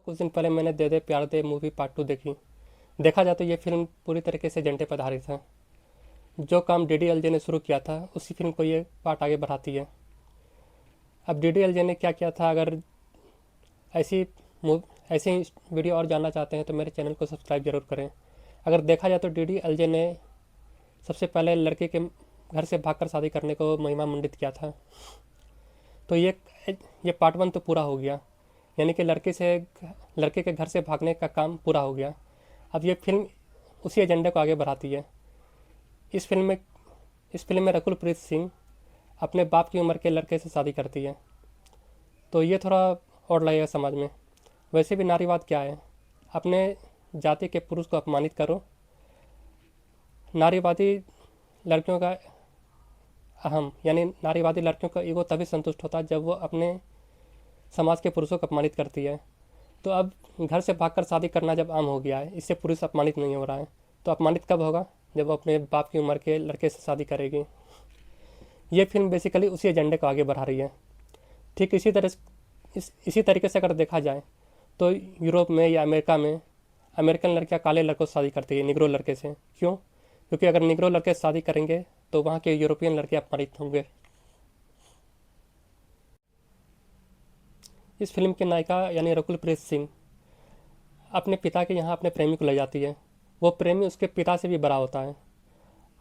कुछ दिन पहले मैंने दे दे प्यार दे मूवी पार्ट 2 देखी। देखा जाए तो ये फिल्म पूरी तरीके से एजेंडे पर आधारित है। जो काम डीडीएलजे ने शुरू किया था उसी फिल्म को ये पार्ट आगे बढ़ाती है। अब डीडीएलजे ने क्या किया था, अगर ऐसी ऐसे ही वीडियो और जानना चाहते हैं तो मेरे चैनल को सब्सक्राइब जरूर करें। अगर देखा जाए तो डीडीएलजे ने सबसे पहले लड़के के घर से भागकर शादी करने को महिमा मंडित किया था। तो ये पार्ट 1 तो पूरा हो गया, यानी कि लड़के के घर से भागने का काम पूरा हो गया। अब ये फिल्म उसी एजेंडे को आगे बढ़ाती है। इस फिल्म में रकुल प्रीत सिंह अपने बाप की उम्र के लड़के से शादी करती है। तो ये थोड़ा और लगेगा समाज में। वैसे भी नारीवाद क्या है, अपने जाति के पुरुष को अपमानित करो। नारीवादी लड़कियों का नारीवादी लड़कियों का ईगो तभी संतुष्ट होता है जब वो अपने समाज के पुरुषों को अपमानित करती है। तो अब घर से भागकर शादी करना जब आम हो गया है, इससे पुरुष अपमानित नहीं हो रहा है, तो अपमानित कब होगा, जब वो अपने बाप की उम्र के लड़के से शादी करेगी। ये फिल्म बेसिकली उसी एजेंडे को आगे बढ़ा रही है। ठीक इसी तरीके से अगर देखा जाए तो यूरोप में या अमेरिका में अमेरिकन लड़कियां काले लड़कों से शादी करती है, निग्रो लड़के से। क्यों? क्योंकि अगर निग्रो लड़के से शादी करेंगे तो वहाँ के यूरोपियन लड़के अपमानित होंगे। इस फिल्म की नायिका यानी रकुल प्रीत सिंह अपने पिता के यहाँ अपने प्रेमी को ले जाती है। वो प्रेमी उसके पिता से भी बड़ा होता है।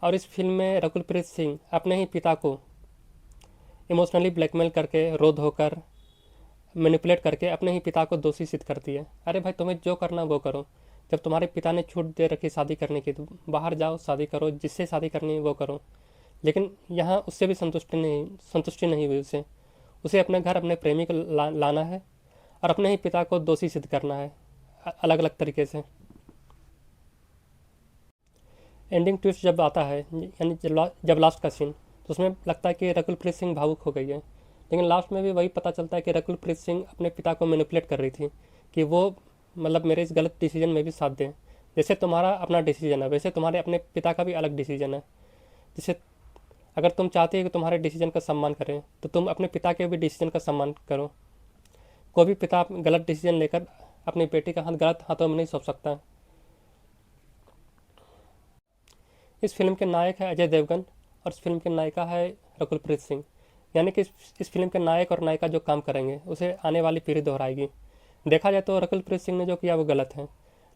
और इस फिल्म में रकुल प्रीत सिंह अपने ही पिता को इमोशनली ब्लैकमेल करके, रो धोकर, मैनिपुलेट करके अपने ही पिता को दोषी सिद्ध करती है। अरे भाई, तुम्हें जो करना वो करो। जब तुम्हारे पिता ने छूट दे रखी शादी करने की तो बाहर जाओ, शादी करो, जिससे शादी करनी है वो करो। लेकिन यहाँ उससे भी संतुष्टि नहीं हुई। उसे अपने घर अपने प्रेमी को लाना है और अपने ही पिता को दोषी सिद्ध करना है, अलग अलग तरीके से। एंडिंग ट्विस्ट जब आता है, यानी जब लास्ट का सीन, तो उसमें लगता है कि रकुल प्रीत सिंह भावुक हो गई है। लेकिन लास्ट में भी वही पता चलता है कि रकुल प्रीत सिंह अपने पिता को मैनिपुलेट कर रही थी कि वो मेरे इस गलत डिसीजन में भी साथ दें। जैसे तुम्हारा अपना डिसीजन है, वैसे तुम्हारे अपने पिता का भी अलग डिसीजन है। जैसे अगर तुम चाहते हो कि तुम्हारे डिसीजन का सम्मान करें तो तुम अपने पिता के भी डिसीजन का सम्मान करो। कोई भी पिता गलत डिसीजन लेकर अपनी बेटी का हाथ गलत हाथों में नहीं सौंप सकता। इस फिल्म के नायक है अजय देवगन और इस फिल्म की नायिका है रकुल प्रीत सिंह। यानी कि इस फिल्म के नायक और नायिका जो काम करेंगे उसे आने वाली पीढ़ी दोहराएगी। देखा जाए तो रकुल प्रीत सिंह ने जो किया वो गलत है,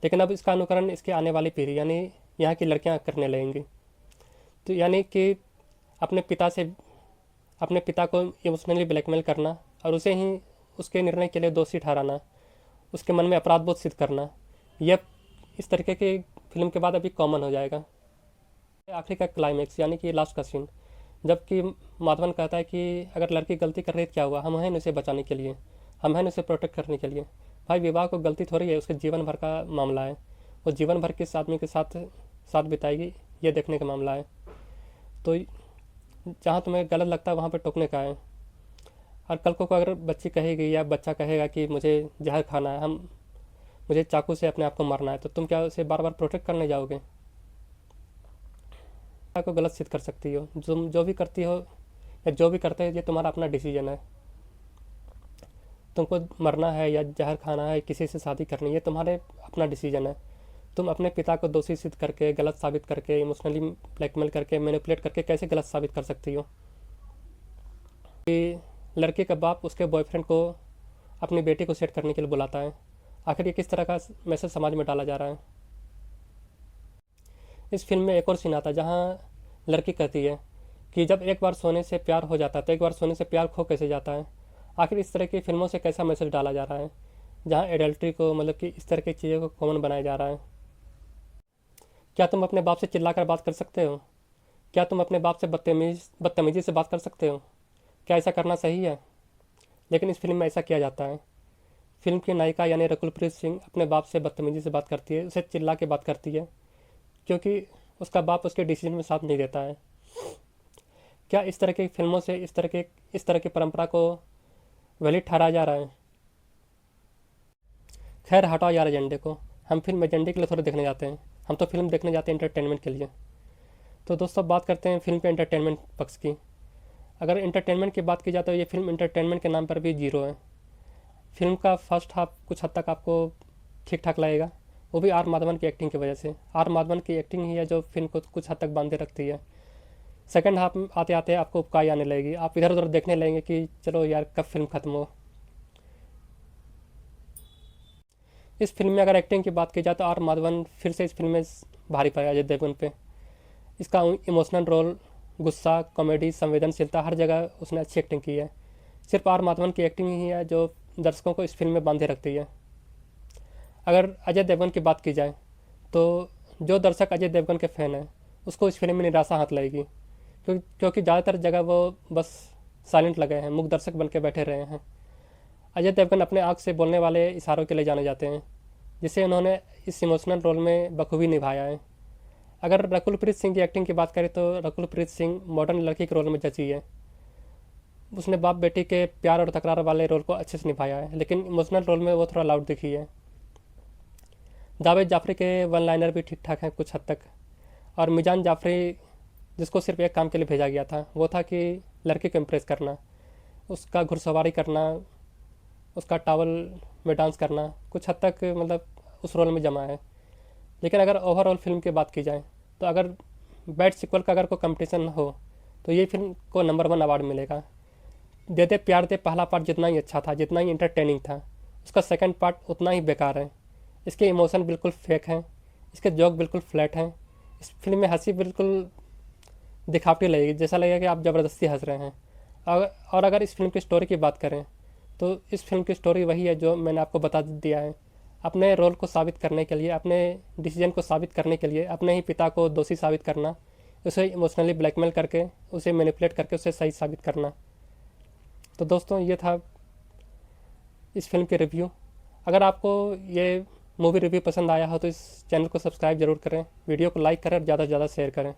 लेकिन अब इसका अनुकरण इसकी आने वाली पीढ़ी यानी यहाँ की लड़कियाँ करने लगेंगी। तो यानी कि अपने पिता को इमोशनली ब्लैकमेल करना और उसे ही उसके निर्णय के लिए दोषी ठहराना, उसके मन में अपराध बोध सिद्ध करना, यह इस तरीके की फिल्म के बाद अभी कॉमन हो जाएगा। आखिरी का क्लाइमेक्स यानी कि लास्ट का सीन, जबकि माधवन कहता है कि अगर लड़की गलती कर रही है क्या हुआ, हम हैं उसे बचाने के लिए, हम हैं उसे प्रोटेक्ट करने के लिए। भाई, विवाह को गलती थोड़ी है, उसके जीवन भर का मामला है। वो जीवन भर किस आदमी के साथ साथ बिताएगी ये देखने का मामला है। तो जहाँ तुम्हें गलत लगता है वहाँ पर टोकने का है। और कल को अगर बच्ची कहेगी या बच्चा कहेगा कि मुझे जहर खाना है, मुझे चाकू से अपने आप को मारना है, तो तुम क्या उसे बार बार प्रोटेक्ट करने जाओगे? को गलत सिद्ध कर सकती हो। तुम जो भी करती हो या जो भी करते हो ये तुम्हारा अपना डिसीजन है। तुमको मरना है या जहर खाना है, किसी से शादी करनी है, ये तुम्हारे अपना डिसीजन है। तुम अपने पिता को दोषी सिद्ध करके, गलत साबित करके, इमोशनली ब्लैकमेल करके, मैनिपुलेट करके कैसे गलत साबित कर सकती हो? कि लड़के का बाप उसके बॉयफ्रेंड को अपनी बेटी को सेट करने के लिए बुलाता है। आखिर ये किस तरह का मैसेज समाज में डाला जा रहा है? इस फिल्म में एक और सीन आता है जहाँ लड़की कहती है कि जब एक बार सोने से प्यार हो जाता है तो एक बार सोने से प्यार खो कैसे जाता है। आखिर इस तरह की फिल्मों से कैसा मैसेज डाला जा रहा है, जहाँ एडल्ट्री को कि इस तरह की चीज़ों को कॉमन बनाया जा रहा है। क्या तुम अपने बाप से चिल्लाकर बात कर सकते हो? क्या तुम अपने बाप से बदतमीजी से बात कर सकते हो? क्या ऐसा करना सही है? लेकिन इस फिल्म में ऐसा किया जाता है। फिल्म की नायिका यानी रकुलप्रीत सिंह अपने बाप से बदतमीजी से बात करती है, उसे चिल्ला के बात करती है, क्योंकि उसका बाप उसके डिसीजन में साथ नहीं देता है। क्या इस तरह की फिल्मों से इस तरह की परंपरा को वैलिड ठहराया जा रहा है? खैर, हटाओ यार एजेंडे को। हम फिल्म एजेंडे के लिए थोड़े देखने जाते हैं, हम तो फिल्म देखने जाते हैं एंटरटेनमेंट के लिए। तो दोस्तों, बात करते हैं फिल्म के एंटरटेनमेंट पक्ष की। अगर एंटरटेनमेंट की बात की जाए तो ये फिल्म एंटरटेनमेंट के नाम पर भी जीरो है। फिल्म का फर्स्ट हाफ कुछ हद तक आपको ठीक ठाक लगेगा, वो भी आर माधवन की एक्टिंग की वजह से। आर माधवन की एक्टिंग ही है जो फिल्म को कुछ हद तक बांधे रखती है। सेकंड हाफ में आते आते आपको उबकाई आने लगेगी, आप इधर उधर देखने लगेंगे कि चलो यार कब फिल्म खत्म हो। इस फिल्म में अगर एक्टिंग की बात की जाए तो आर माधवन फिर से इस फिल्म में भारी पड़ा अजय देवगन पे। इसका इमोशनल रोल, गुस्सा, कॉमेडी, संवेदनशीलता, हर जगह उसने अच्छी एक्टिंग की है। सिर्फ आर माधवन की एक्टिंग ही है जो दर्शकों को इस फिल्म में बांधे रखती है। अगर अजय देवगन की बात की जाए तो जो दर्शक अजय देवगन के फ़ैन हैं उसको इस फिल्म में निराशा हाथ लगेगी, क्योंकि ज़्यादातर जगह वो बस साइलेंट लगे हैं, मूक दर्शक बन के बैठे रहे हैं। अजय देवगन अपने आँख से बोलने वाले इशारों के लिए जाने जाते हैं, जिसे उन्होंने इस इमोशनल रोल में बखूबी निभाया है। अगर रकुल प्रीत सिंह की एक्टिंग की बात करें तो रकुल प्रीत सिंह मॉडर्न लड़की के रोल में जची है। उसने बाप बेटी के प्यार और तकरार वाले रोल को अच्छे से निभाया है, लेकिन इमोशनल रोल में वो थोड़ा लाउड दिखी है। जावेद जाफरी के वन लाइनर भी ठीक ठाक हैं कुछ हद तक। और मिजान जाफरी, जिसको सिर्फ एक काम के लिए भेजा गया था, वो था कि लड़की को इम्प्रेस करना, उसका घुड़सवारी करना, उसका टावल में डांस करना, कुछ हद तक मतलब उस रोल में जमा है। लेकिन अगर ओवरऑल फिल्म की बात की जाए तो अगर बैड सिक्वल का अगर कोई कंपटीशन हो तो ये फिल्म को नंबर 1 अवार्ड मिलेगा। दे दे प्यार दे पहला पार्ट जितना ही अच्छा था, जितना ही इंटरटेनिंग था, उसका सेकंड पार्ट उतना ही बेकार है। इसके इमोशन बिल्कुल फेक हैं, इसके जोक बिल्कुल फ्लैट हैं। इस फिल्म में हंसी बिल्कुल दिखावटी लगेगी, जैसा लगेगा कि आप ज़बरदस्ती हंस रहे हैं। और अगर इस फिल्म की स्टोरी की बात करें तो इस फिल्म की स्टोरी वही है जो मैंने आपको बता दिया है। अपने रोल को साबित करने के लिए, अपने डिसीजन को साबित करने के लिए अपने ही पिता को दोषी साबित करना, उसे इमोशनली ब्लैकमेल करके, उसे मैनिपुलेट करके उसे सही साबित करना। तो दोस्तों ये था इस फिल्म के रिव्यू। अगर आपको ये मूवी रिव्यू पसंद आया हो तो इस चैनल को सब्सक्राइब ज़रूर करें, वीडियो को लाइक करें और ज़्यादा से ज़्यादा शेयर करें।